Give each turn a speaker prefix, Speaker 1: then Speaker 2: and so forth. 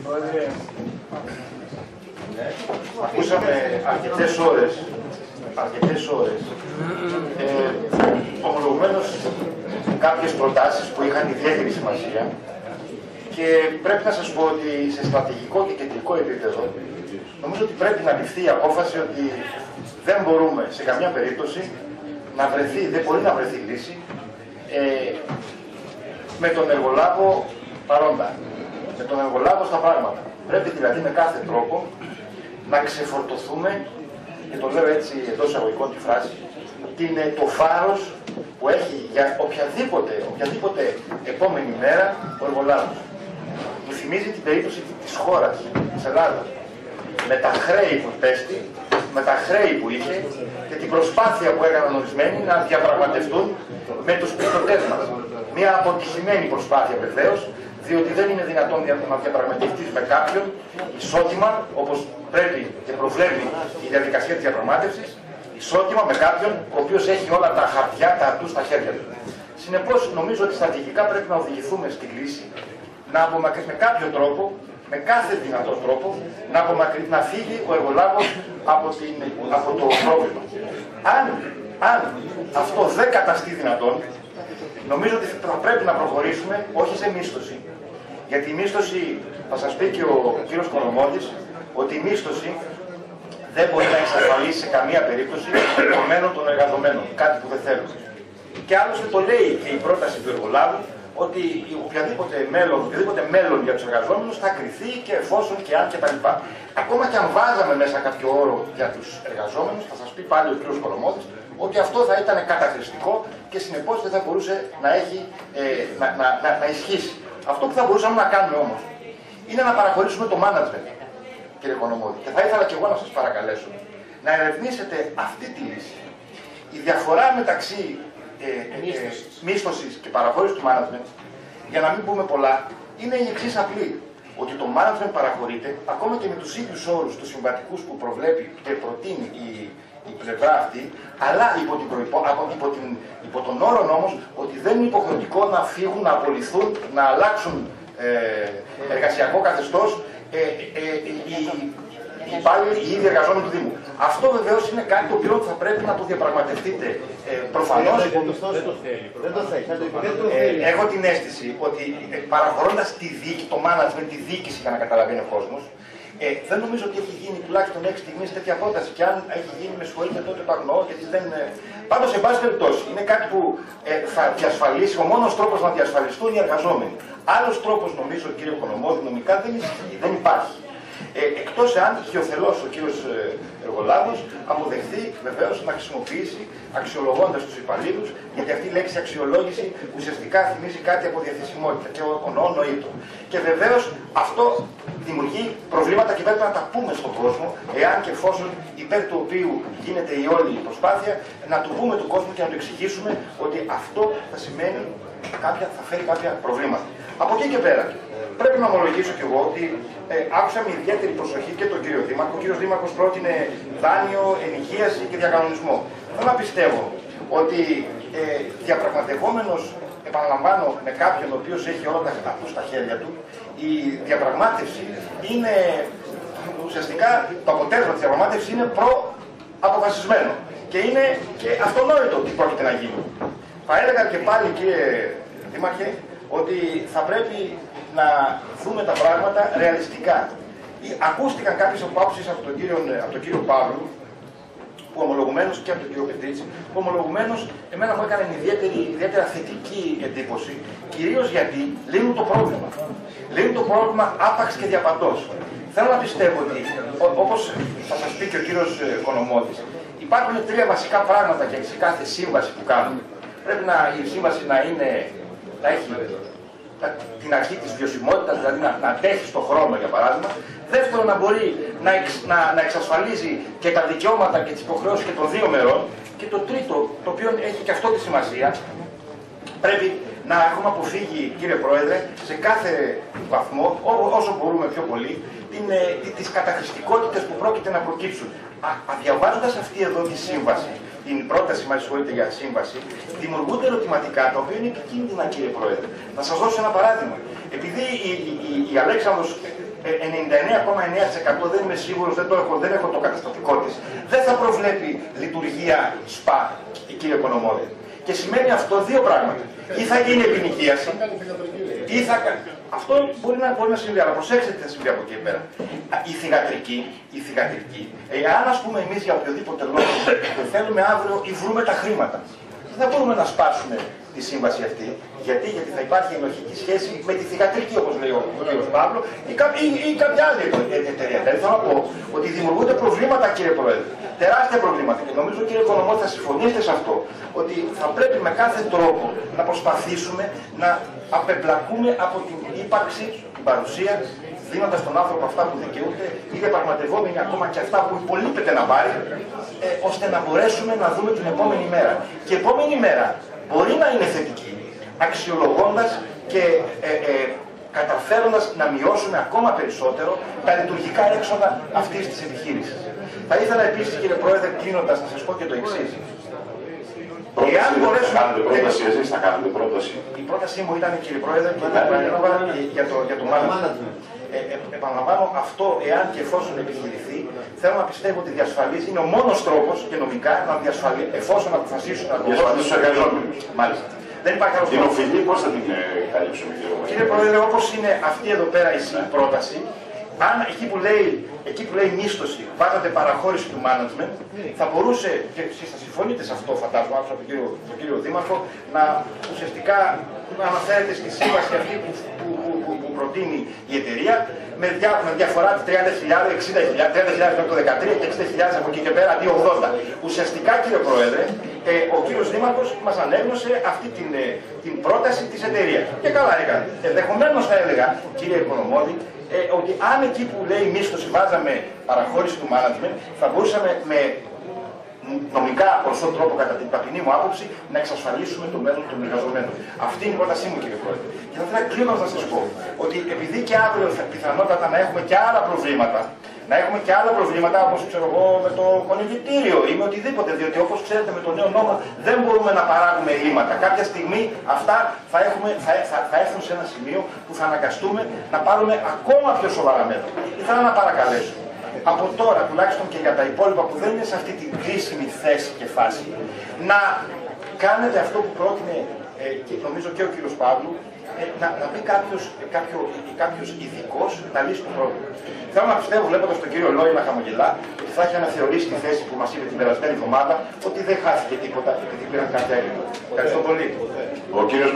Speaker 1: Πρόεδρε, ακούσαμε αρκετές ώρες ομολογουμένως κάποιες προτάσεις που είχαν ιδιαίτερη σημασία και πρέπει να σας πω ότι σε στρατηγικό και κεντρικό επίπεδο νομίζω ότι πρέπει να ληφθεί η απόφαση ότι δεν μπορούμε σε καμιά περίπτωση να βρεθεί, δεν μπορεί να βρεθεί λύση με τον εργολάβο παρόντα, με τον εργολάβο στα πράγματα. Πρέπει δηλαδή με κάθε τρόπο να ξεφορτωθούμε, και το λέω έτσι εντός εισαγωγικών τη φράση, το φάρος που έχει για οποιαδήποτε επόμενη μέρα ο εργολάβος. Μου θυμίζει την περίπτωση της χώρας, της Ελλάδας, με τα χρέη που πέστη, με τα χρέη που είχε και την προσπάθεια που έκαναν ορισμένοι να διαπραγματευτούν με τους πιστωτές μας. Μια αποτυχημένη προσπάθεια βεβαίως, διότι δεν είναι δυνατόν να διαπραγματευτείς με κάποιον ισότιμα, όπως πρέπει και προβλέπει η διαδικασία της διαπραγμάτευσης, ισότιμα με κάποιον ο οποίος έχει όλα τα χαρτιά, τα ατού στα χέρια του. Συνεπώς, νομίζω ότι στρατηγικά πρέπει να οδηγηθούμε στη λύση, με κάποιο τρόπο, με κάθε δυνατό τρόπο, να φύγει ο εργολάβος από το πρόβλημα. Αν αυτό δεν καταστεί δυνατόν, νομίζω ότι θα πρέπει να προχωρήσουμε όχι σε μίσθωση. Γιατί η μίσθωση, θα σας πει και ο κύριος Κονομώδης, ότι η μίσθωση δεν μπορεί να εξασφαλίσει σε καμία περίπτωση το μέλλον των εργαζομένων, κάτι που δεν θέλουν. Και άλλωστε το λέει και η πρόταση του εργολάβου, ότι οποιαδήποτε μέλλον για τους εργαζόμενους θα κριθεί και εφόσον και αν και τα λοιπά. Ακόμα και αν βάζαμε μέσα κάποιο όρο για τους εργαζόμενους, θα σας πει πάλι ο κ. Κονομώδης, ότι αυτό θα ήταν καταχρηστικό και συνεπώς δεν θα μπορούσε να ισχύσει. Αυτό που θα μπορούσαμε να κάνουμε όμως είναι να παραχωρήσουμε το management, κύριε Κονομώδη. Και θα ήθελα και εγώ να σας παρακαλέσω να ερευνήσετε αυτή τη λύση. Η διαφορά μεταξύ μίσθωσης και παραχώρησης του management, για να μην πούμε πολλά, είναι η εξής απλή. Ότι το management παραχωρείται ακόμα και με τους ίδιους όρους, τους συμβατικούς που προβλέπει και προτείνει η πλευρά αυτή, αλλά υπό τον όρο όμως ότι δεν είναι υποχρεωτικό να φύγουν, να απολυθούν, να αλλάξουν εργασιακό καθεστώς οι ίδιοι εργαζόμενοι του Δήμου. Αυτό βεβαίως είναι κάτι το οποίο θα πρέπει να το διαπραγματευτείτε. Προφανώς έχω την αίσθηση ότι παραχωρώντας το management, τη διοίκηση για να καταλαβαίνει ο κόσμος, δεν νομίζω ότι έχει γίνει τουλάχιστον μέχρι στιγμής τέτοια πρόταση. Και αν έχει γίνει, με συγχωρείτε, τότε το αγνοώ, γιατί δεν. Πάντως, σε πάση περιπτώσει, είναι κάτι που θα διασφαλίσει, ο μόνος τρόπος να διασφαλιστούν οι εργαζόμενοι. Άλλος τρόπος, νομίζω, κύριε Κονομώδη, νομικά δεν υπάρχει. Εκτός εάν χειοθελώς ο κύριος εργολάβος αποδεχθεί βεβαίως να χρησιμοποιήσει αξιολογώντας τους υπαλλήλους, γιατί αυτή η λέξη αξιολόγηση ουσιαστικά θυμίζει κάτι από διαθεσιμότητα και ονοήτο. Και βεβαίως αυτό δημιουργεί προβλήματα και πρέπει να τα πούμε στον κόσμο, εάν και εφόσον υπέρ του οποίου γίνεται η όλη προσπάθεια, να του πούμε του κόσμου και να του εξηγήσουμε ότι αυτό θα σημαίνει θα φέρει κάποια προβλήματα. Από εκεί και πέρα, πρέπει να ομολογήσω κι εγώ ότι άκουσα με ιδιαίτερη προσοχή και τον κύριο Δήμαρχο. Ο κύριος Δήμαρχος πρότεινε δάνειο, ενοικίαση και διακανονισμό. Θέλω να πιστεύω ότι διαπραγματευόμενος, επαναλαμβάνω, με κάποιον ο οποίος έχει όλα τα ατού στα χέρια του, η διαπραγμάτευση είναι ουσιαστικά, το αποτέλεσμα της διαπραγμάτευσης είναι προαποφασισμένο. Και είναι και αυτονόητο τι πρόκειται να γίνει. Θα έλεγα και πάλι, κύριε Δήμαρχε, ότι θα πρέπει να δούμε τα πράγματα ρεαλιστικά. Ακούστηκαν κάποιες απόψεις από τον κύριο Παύλου, που ομολογουμένως, και από τον κύριο Πετρίτσι, που ομολογουμένως εμένα μου έκανε ιδιαίτερα θετική εντύπωση, κυρίως γιατί λύνουν το πρόβλημα. Λύνουν το πρόβλημα άπαξ και διαπαντός. Θέλω να πιστεύω ότι, όπως θα σας πει και ο κύριος Κονομώδης, υπάρχουν τρία βασικά πράγματα και σε κάθε σύμβαση που κάνουμε. Πρέπει η σύμβαση να έχει την αρχή της βιωσιμότητας, δηλαδή να αντέχει στον χρόνο, για παράδειγμα. Δεύτερον, να μπορεί να εξασφαλίζει και τα δικαιώματα και τις υποχρεώσεις και των δύο μερών. Και το τρίτο, το οποίο έχει και αυτό τη σημασία, πρέπει να έχουμε αποφύγει, κύριε Πρόεδρε, σε κάθε βαθμό, όσο μπορούμε πιο πολύ, τις καταχρηστικότητες που πρόκειται να προκύψουν. Διαβάζοντας αυτή εδώ τη σύμβαση, την πρόταση, με συγχωρείτε, για σύμβαση, δημιουργούνται ερωτηματικά τα οποία είναι επικίνδυνα, κύριε Πρόεδρε. Να σας δώσω ένα παράδειγμα. Επειδή η Αλέξανδρος 99,9% δεν είμαι σίγουρος, δεν έχω το καταστατικό της, δεν θα προβλέπει λειτουργία ΣΠΑ, κύριε Οικονομώδη. Και σημαίνει αυτό δύο πράγματα. Ή θα γίνει επινοικίαση, ή θα κάνει. Αυτό μπορεί να συμβεί, αλλά προσέξτε τι θα συμβεί από εκεί πέρα. Η θυγατρική, εάν ας πούμε εμείς για οποιοδήποτε λόγο θέλουμε αύριο ή βρούμε τα χρήματα, δεν μπορούμε να σπάσουμε τη σύμβαση αυτή. Γιατί θα υπάρχει ενοχική σχέση με τη θυγατρική, όπως λέει ο κ. Παύλο, ή κάποια άλλη εταιρεία. Δηλαδή θέλω να πω ότι δημιουργούνται προβλήματα, κύριε Πρόεδρε. Τεράστια προβλήματα. Και νομίζω, κύριε Οικονομώδη, θα συμφωνήσετε σε αυτό, ότι θα πρέπει με κάθε τρόπο να προσπαθήσουμε να απεμπλακούμε από την ύπαρξη, την παρουσία, δίνοντας στον άνθρωπο αυτά που δικαιούται ή διαπραγματευόμενοι ακόμα και αυτά που υπολείπεται να πάρει, ώστε να μπορέσουμε να δούμε την επόμενη μέρα. Και η επόμενη μέρα μπορεί να είναι θετική, αξιολογώντας και καταφέροντας να μειώσουμε ακόμα περισσότερο τα λειτουργικά έξοδα αυτής της επιχείρησης. Θα ήθελα επίσης, κύριε Πρόεδρε, κλείνοντας, να σας πω και το εξής.
Speaker 2: Εάν μπορέσουμε να κάνετε πρόταση, εσείς θα κάνετε πρόταση.
Speaker 1: Η πρότασή μου ήταν, κύριε Πρόεδρε, για το management. Επαναλαμβάνω, αυτό εάν και εφόσον επιχειρηθεί, θέλω να πιστεύω ότι διασφαλίζει, είναι ο μόνος τρόπος και νομικά να διασφαλίσει, εφόσον αποφασίσουν να
Speaker 2: διασφαλίσει τους εργαζόμενους.
Speaker 1: Μάλιστα. Δεν υπάρχει άλλο
Speaker 2: την οφειλή, πώς θα την καλύψουμε,
Speaker 1: κύριε Πρόεδρε, όπως είναι αυτή εδώ πέρα η πρόταση, αν εκεί που λέει μίσθωση βάζατε παραχώρηση του management, θα μπορούσε, και εσείς θα συμφωνείτε σε αυτό, φαντάζομαι, άκουσα από τον κύριο Δήμαρχο, να ουσιαστικά να αναφέρεται στη σύμβαση αυτή που προτείνει η εταιρεία, με διαφορά 30.000, 60.000, 30.000 από το 2013 και 60.000 από εκεί και πέρα, αντί 80. Ουσιαστικά, κύριε Πρόεδρε, ο κύριος Δήμαρχος μας ανέγνωσε αυτή την πρόταση της εταιρείας. Και καλά έκανε. Ενδεχομένως θα έλεγα, κύριε Οικονομώδη, ότι αν εκεί που λέει μίσθωση βάζαμε παραχώρηση του management, θα μπορούσαμε με νομικά ορθό τρόπο, κατά την ταπεινή μου άποψη, να εξασφαλίσουμε το μέλλον των εργαζομένων. Αυτή είναι η πρότασή μου, κύριε Πρόεδρε. Και θα ήθελα κλείνοντας να σας πω ότι επειδή και αύριο πιθανότατα να έχουμε και άλλα προβλήματα, όπως ξέρω εγώ με το κονιδητήριο ή με οτιδήποτε, διότι όπως ξέρετε με τον νέο νόμο δεν μπορούμε να παράγουμε ελλείμματα. Κάποια στιγμή αυτά θα έρθουν σε ένα σημείο που θα αναγκαστούμε να πάρουμε ακόμα πιο σοβαρά μέτρα. Ήθελα να παρακαλέσω από τώρα, τουλάχιστον και για τα υπόλοιπα που δεν είναι σε αυτή την κρίσιμη θέση και φάση, να κάνετε αυτό που πρότεινε και νομίζω και ο κύριος Παύλου, να πει κάποιος ειδικός να λύσει το πρόβλημα. Θέλω να πιστεύω, βλέποντας τον κύριο Λόι να χαμογελά, ότι θα έχει αναθεωρήσει τη θέση που μας είπε την περασμένη εβδομάδα, ότι δεν χάθηκε τίποτα επειδή πήραν καρτέλι. Ευχαριστώ πολύ.
Speaker 2: Ο κύριος